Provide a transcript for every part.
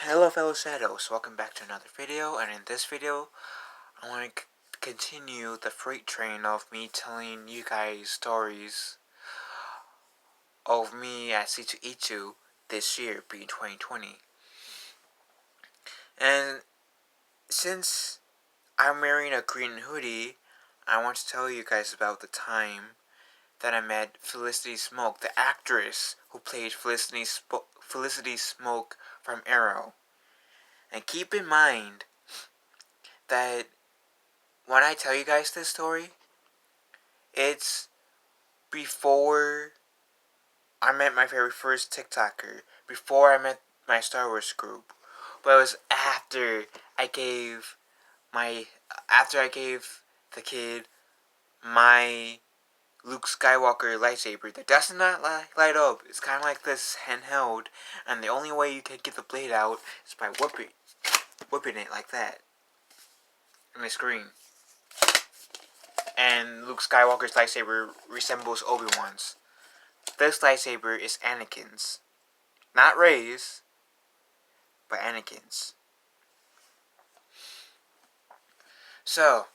Hello fellow shadows, welcome back to another video, and in this video I want to continue the freight train of me telling you guys stories of me at C2E2 this year, being 2020. And since I'm wearing a green hoodie, I want to tell you guys about the time that I met Felicity Smoak, the actress who played Felicity Smoak from Arrow. And keep in mind that when I tell you guys this story, it's before I met my very first TikToker, before I met my Star Wars group, but it was I gave after I gave the kid my Luke Skywalker lightsaber that does not light up. It's kind of like this handheld, and the only way you can get the blade out is by whipping it like that on the screen. And Luke Skywalker's lightsaber resembles Obi-Wan's. This lightsaber is Anakin's. Not Rey's, but Anakin's. So,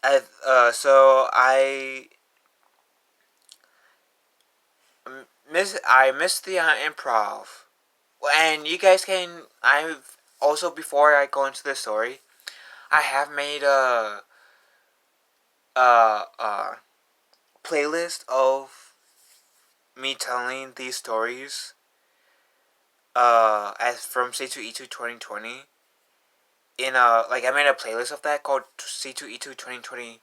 I missed the improv. And you guys can, I've also, before I go into the story, I have made a playlist of me telling these stories as from C2E2 2020. I made a playlist of that called C2E2 2020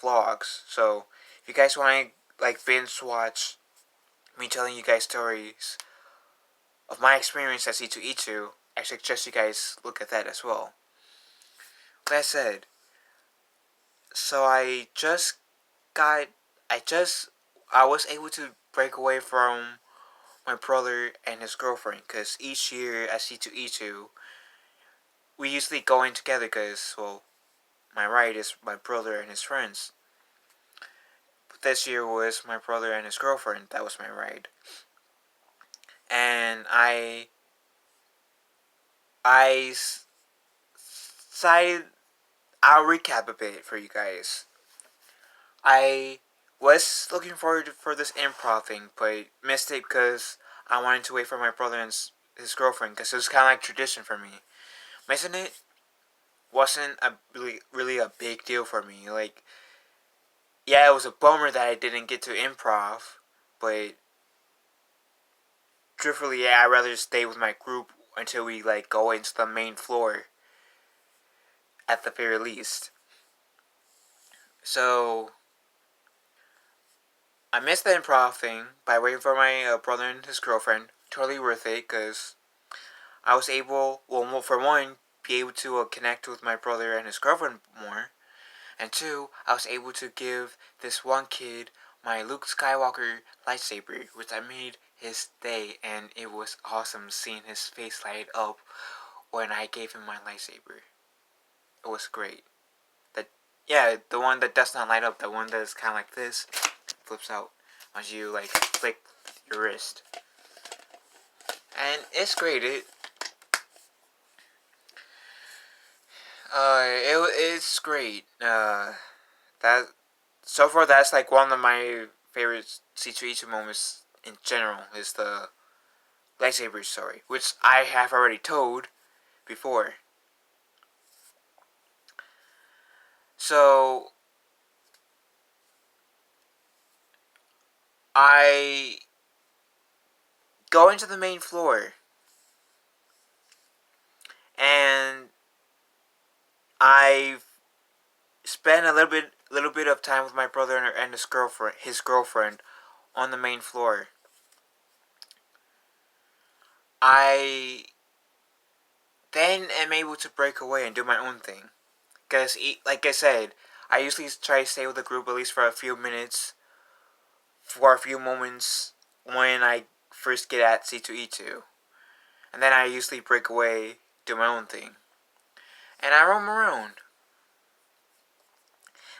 vlogs. So if you guys want to binge watch me telling you guys stories of my experience at C2E2, I suggest you guys look at that as well. With that said, so I was able to break away from my brother and his girlfriend, because each year at C2E2 we usually go in together, because, well, my right is my brother and his friends. But this year was my brother and his girlfriend. That was my ride. And I decided I'll recap a bit for you guys. I was looking forward for this improv thing, but missed it because I wanted to wait for my brother and his girlfriend, because it was kind of like tradition for me. Missing it wasn't really a big deal for me. Yeah, it was a bummer that I didn't get to improv, but truthfully, yeah, I'd rather stay with my group until we go into the main floor, at the very least. So I missed the improv thing by waiting for my brother and his girlfriend. Totally worth it, because I was able, well, for one, be able to connect with my brother and his girlfriend more. And two, I was able to give this one kid my Luke Skywalker lightsaber, which I made his day, and it was awesome seeing his face light up when I gave him my lightsaber. It was great. The one that does not light up, the one that is kind of like this, flips out once you flick your wrist, and it's great. It's great. That so far, that's one of my favorite C2E2 moments in general, is the lightsaber story, which I have already told before. So I go into the main floor, and I spend a little bit of time with my brother and his girlfriend on the main floor. I then am able to break away and do my own thing, because, like I said, I usually try to stay with the group at least for a few minutes, for a few moments when I first get at C2E2, and then I usually break away, do my own thing, and I roam around.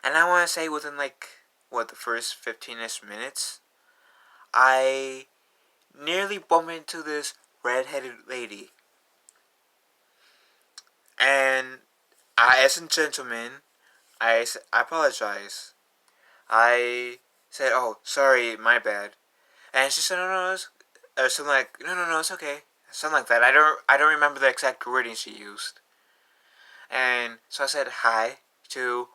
And I want to say, within the first 15ish minutes, I nearly bumped into this red-headed lady. And I, as a gentleman, I apologize. I said, "Oh, sorry, my bad." And she said, "No, no, it's," or something like, "No, no, no, it's okay." Something like that. I don't remember the exact wording she used. And so I said hi to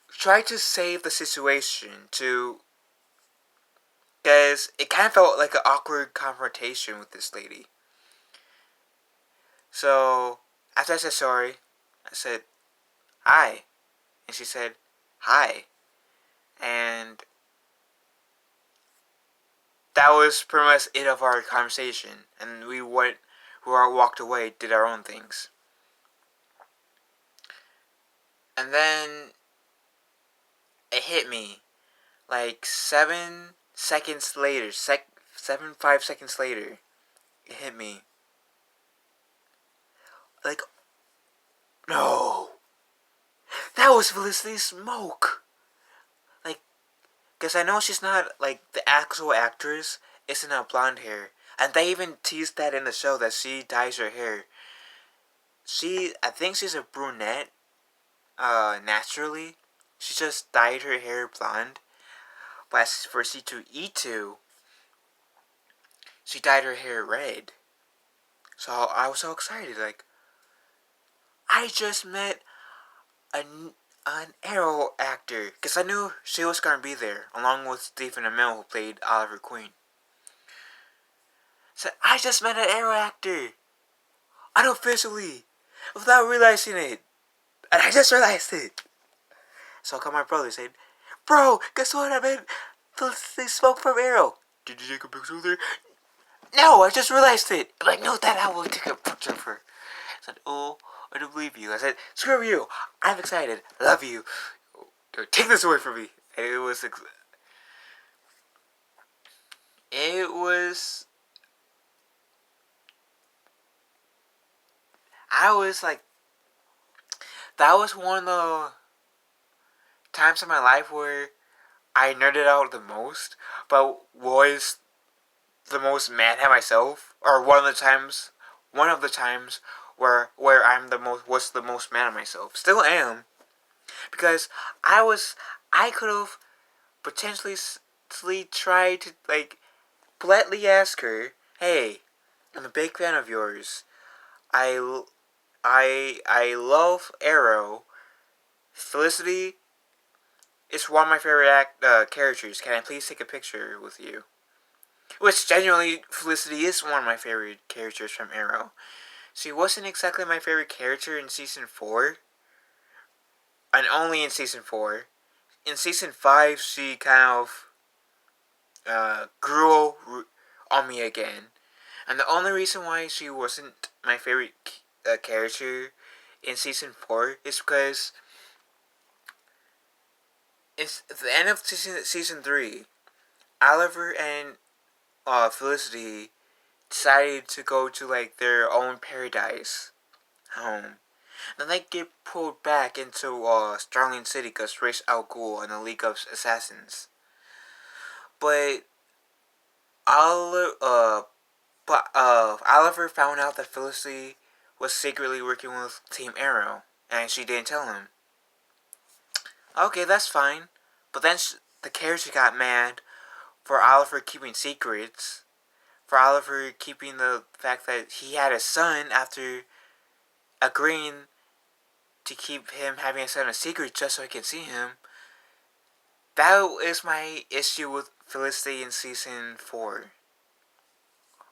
try to save the situation, to because it kind of felt like an awkward confrontation with this lady. So after I said sorry, I said hi, and she said hi, and that was pretty much it of our conversation. And we walked away, did our own things, and then it hit me like 7 seconds later, 5 seconds later, it hit me like, no, that was Felicity Smoak. Like, because I know she's not like the actual actress isn't a blonde hair, and they even teased that in the show that she dyes her hair. I think she's a brunette, naturally. She just dyed her hair blonde. But as for C2E2, she dyed her hair red. So I was so excited. Like, I just met an Arrow actor. Because I knew she was going to be there, along with Stephen Amell, who played Oliver Queen. So I just met an Arrow actor. Unofficially. Without realizing it. And I just realized it. So I called my brother and said, "Bro, guess what? I met Felicity Smoak from Arrow." "Did you take a picture with her?" "No, I just realized it." I'm like, "No, Dad, I will take a picture of her." I said, "Oh, I don't believe you." I said, "Screw you. I'm excited. I love you. Take this away from me." And it was I was like, that was one of the times in my life where I nerded out the most, but was the most mad at myself, or one of the times where was the most mad at myself. Still am, because I could have potentially tried to like politely ask her, "Hey, I'm a big fan of yours. I I love Arrow. Felicity is one of my favorite characters. Can I please take a picture with you?" Which genuinely, Felicity is one of my favorite characters from Arrow. She wasn't exactly my favorite character in season 4, and only in season 4. In season 5, she kind of grew on me again. And the only reason why she wasn't my favorite character in season 4 is because it's at the end of season 3, Oliver and Felicity decided to go to like their own paradise home. Then they get pulled back into Starling City because Ra's al Ghul and the League of Assassins. But Oliver found out that Felicity was secretly working with Team Arrow, and she didn't tell him. Okay, that's fine. But then the character got mad for Oliver keeping secrets, for Oliver keeping the fact that he had a son after agreeing to keep him having a son a secret just so I could see him. That is my issue with Felicity in season 4.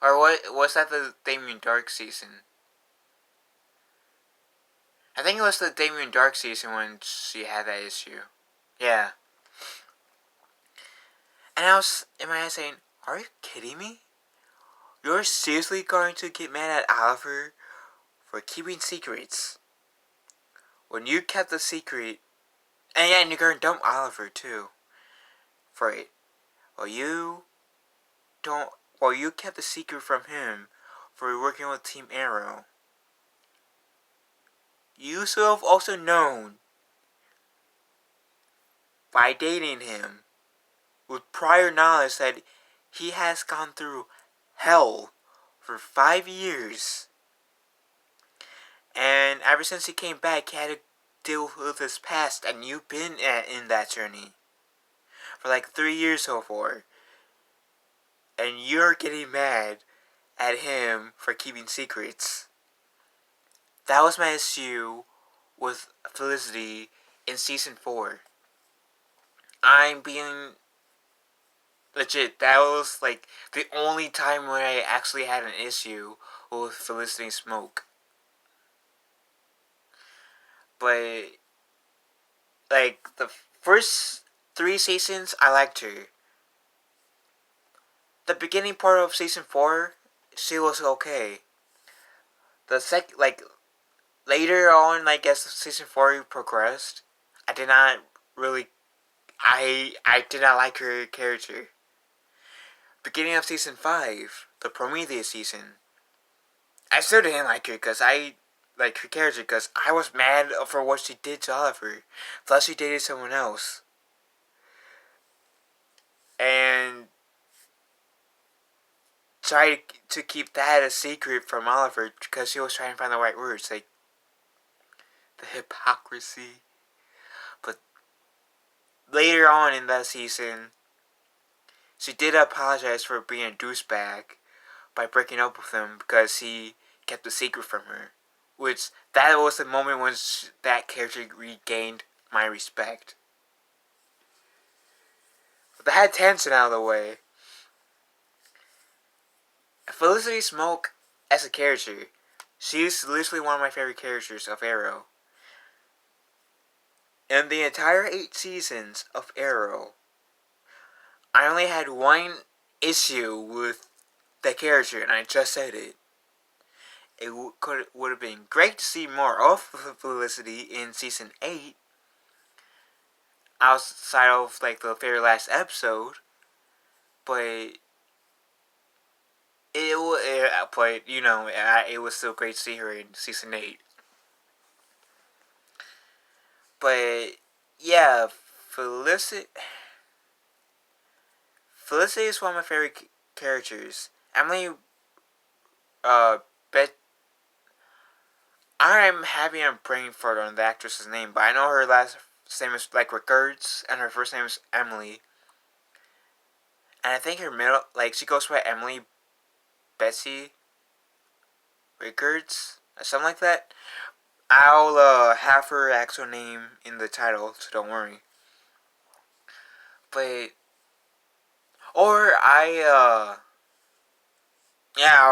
Or what was that, the Damien Dark season? I think it was the Damien Dark season when she had that issue. Yeah. And I was in my head saying, "Are you kidding me? You're seriously going to get mad at Oliver for keeping secrets when you kept the secret, and yeah, and you're going to dump Oliver too for it. Well, you don't. Well, you kept the secret from him for working with Team Arrow. You should have also known by dating him with prior knowledge that he has gone through hell for 5 years. And ever since he came back, he had to deal with his past, and you've been in that journey for like 3 years so far. And you're getting mad at him for keeping secrets. That was my issue with Felicity in season 4. I'm being legit. That was like the only time where I actually had an issue with Felicity Smoak. But like the first 3 seasons, I liked her. The beginning part of season 4, she was okay. Like later on, like as season 4 progressed, I did not really, I did not like her character. Beginning of season 5, the Prometheus season, I still didn't like her because I like her character because I was mad for what she did to Oliver. Plus, she dated someone else, and tried to keep that a secret from Oliver because she was trying to find the right words, like the hypocrisy. But later on in that season, she did apologize for being a douchebag by breaking up with him because he kept a secret from her. Which, that was the moment when that character regained my respect. But that had tension out of the way. Felicity Smoak, as a character, she's literally one of my favorite characters of Arrow. In the entire 8 seasons of Arrow, I only had one issue with the character, and I just said it. It would have been great to see more of Felicity in season 8, outside of like the very last episode, but it was still great to see her in season 8. But yeah, Felicity is one of my favorite characters. Emily, Bett. I'm having a brain fart on the actress's name, but I know her last name is like Rickards, and her first name is Emily. And I think her middle, like she goes by Emily Bessie Rickards, or something like that. I'll have her actual name in the title, so don't worry. But I'll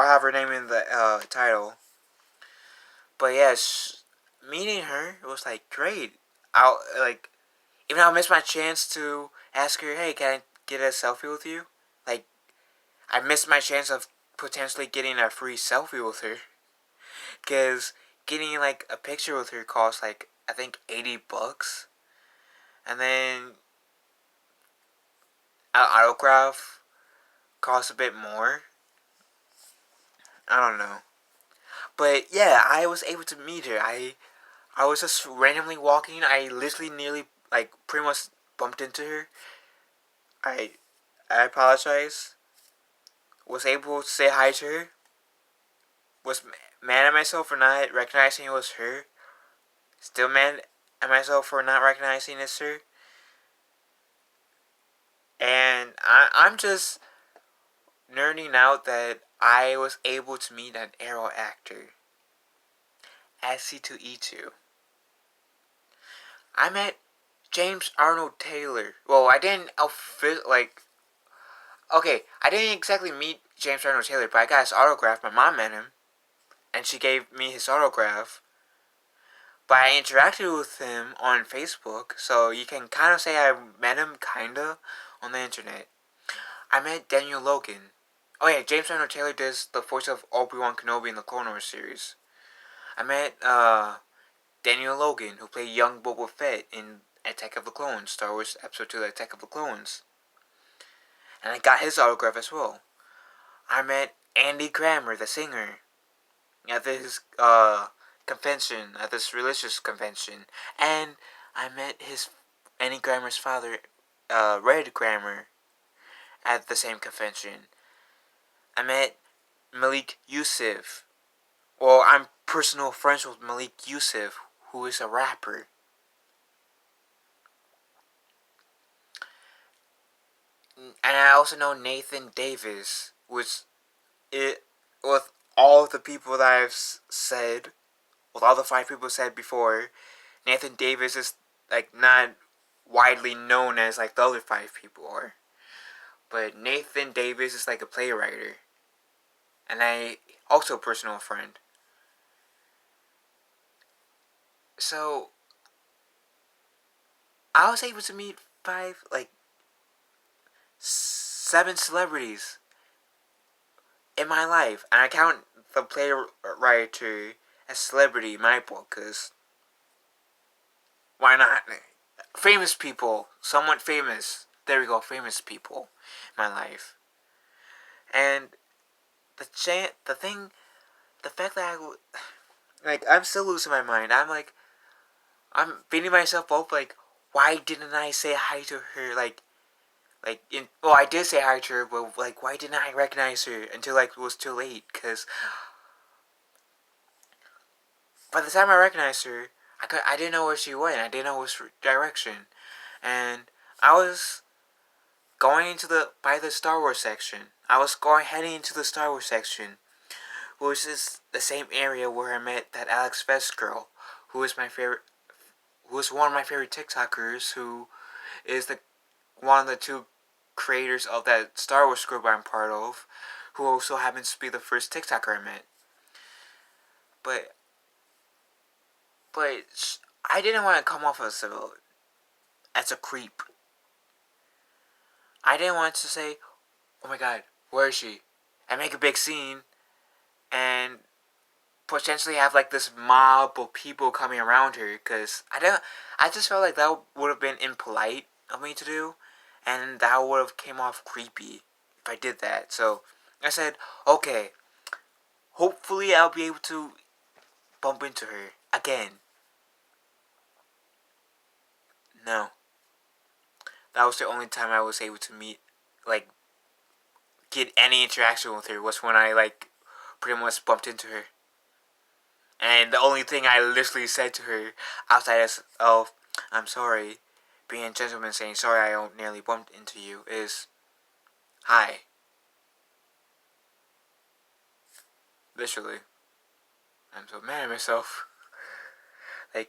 have her name in the title. But yes, meeting her, it was like great. Even though I missed my chance to ask her, hey, can I get a selfie with you? Like, I missed my chance of potentially getting a free selfie with her. Because getting, like, a picture with her costs, like, I think $80. And then an autograph costs a bit more. I don't know. But yeah, I was able to meet her. I was just randomly walking. I literally nearly, like, pretty much bumped into her. I apologize. Was able to say hi to her. Was mad at myself for not recognizing it was her. Still mad at myself for not recognizing it's her. And I'm just nerding out that I was able to meet an Arrow actor as C2E2. I met James Arnold Taylor. Well, I didn't I didn't exactly meet James Arnold Taylor, but I got his autograph. My mom met him, and she gave me his autograph. But I interacted with him on Facebook, so you can kind of say I met him kinda on the internet. I met Daniel Logan. Oh yeah, James Arnold Taylor does the voice of Obi-Wan Kenobi in the Clone Wars series. I met Daniel Logan, who played young Boba Fett in Attack of the Clones, Star Wars Episode 2, Attack of the Clones. And I got his autograph as well. I met Andy Grammer, the singer, at this convention, at this religious convention. And I met Andy Grammer's father, Red Grammer, at the same convention. I met Malik Yusuf. Well, I'm personal friends with Malik Yusuf, who is a rapper. And I also know Nathan Davis, which it with all the people that I've said, with all the 5 people said before, Nathan Davis is like not widely known as like the other 5 people are. But Nathan Davis is like a playwright, and I also a personal friend. So I was able to meet 7 celebrities in my life, and I count the playwright as celebrity in my book, because why not? Famous people, somewhat famous. There we go, famous people in my life. And the fact that I'm still losing my mind. I'm beating myself up. Why didn't I say hi to her? I did say hi to her, but why didn't I recognize her until it was too late? Because by the time I recognized her, I didn't know where she went. I didn't know which direction, and I was going into the Star Wars section. I was heading into the Star Wars section, which is the same area where I met that Alex Best girl, who is my favorite, who is one of my favorite TikTokers, who is one of the 2 creators of that Star Wars group I'm part of, who also happens to be the first TikToker I met. But I didn't want to come off as a creep. I didn't want to say, "Oh my God, where is she?" and make a big scene, and potentially have this mob of people coming around her, because I just felt like that would have been impolite of me to do, and that would have came off creepy if I did that. So I said, okay, hopefully I'll be able to bump into her again. No. That was the only time I was able to get any interaction with her, was when I pretty much bumped into her. And the only thing I literally said to her outside of "I'm sorry," being a gentleman saying "sorry I nearly bumped into you," is "hi." Literally. I'm so mad at myself. I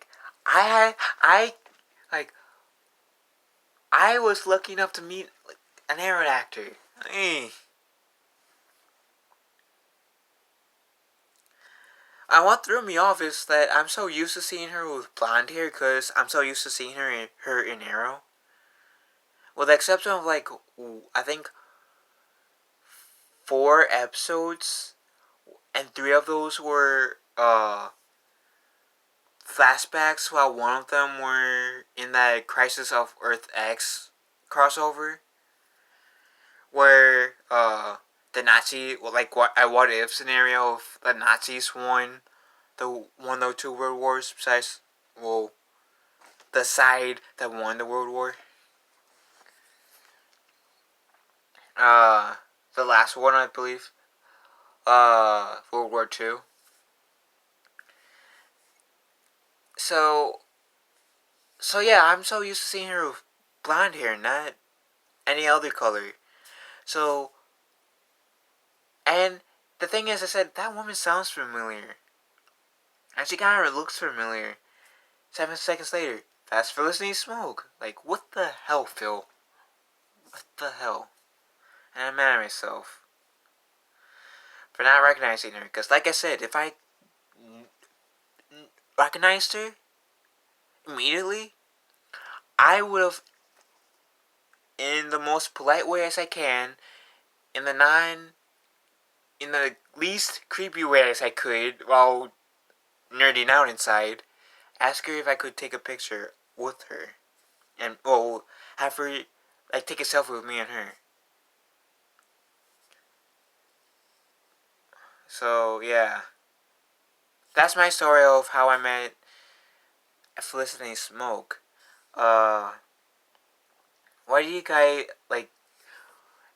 I was lucky enough to meet an Aaron actor. Hey. What threw me off is that I'm so used to seeing her with blonde hair, because I'm so used to seeing her in Arrow. With the exception of I think 4 episodes, and 3 of those were flashbacks, while one of them were in that Crisis of Earth X crossover, where the Nazi, what if scenario of the Nazis won the 2 world wars, besides the side that won the world war. The last one, I believe. World War II. So yeah, I'm so used to seeing her with blonde hair, not any other color. So, and the thing is, I said, that woman sounds familiar. And she kind of looks familiar. 7 seconds later, that's Felicity Smoak. What the hell, Phil? What the hell? And I'm mad at myself for not recognizing her. Because, like I said, if I recognized her immediately, I would have, in the most polite way as I can, in the least creepy way as I could, while nerding out inside, ask her if I could take a picture with her, and have her take a selfie with me and her. So yeah, that's my story of how I met Felicity Smoak. Why do you guys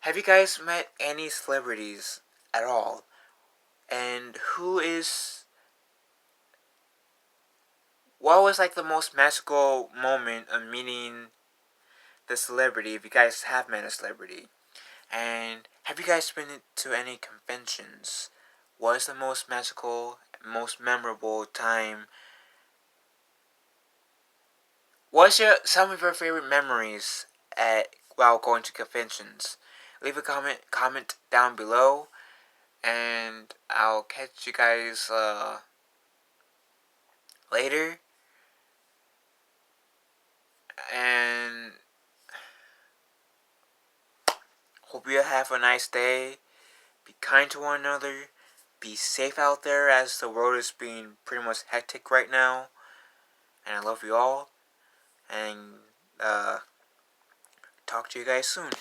Have you guys met any celebrities at all? And what was like the most magical moment of meeting the celebrity, if you guys have met a celebrity? And have you guys been to any conventions? What is the most magical, most memorable time? What's some of your favorite memories while going to conventions? Leave a comment down below, and I'll catch you guys later. And hope you have a nice day. Be kind to one another. Be safe out there, as the world is being pretty much hectic right now. And I love you all. And talk to you guys soon.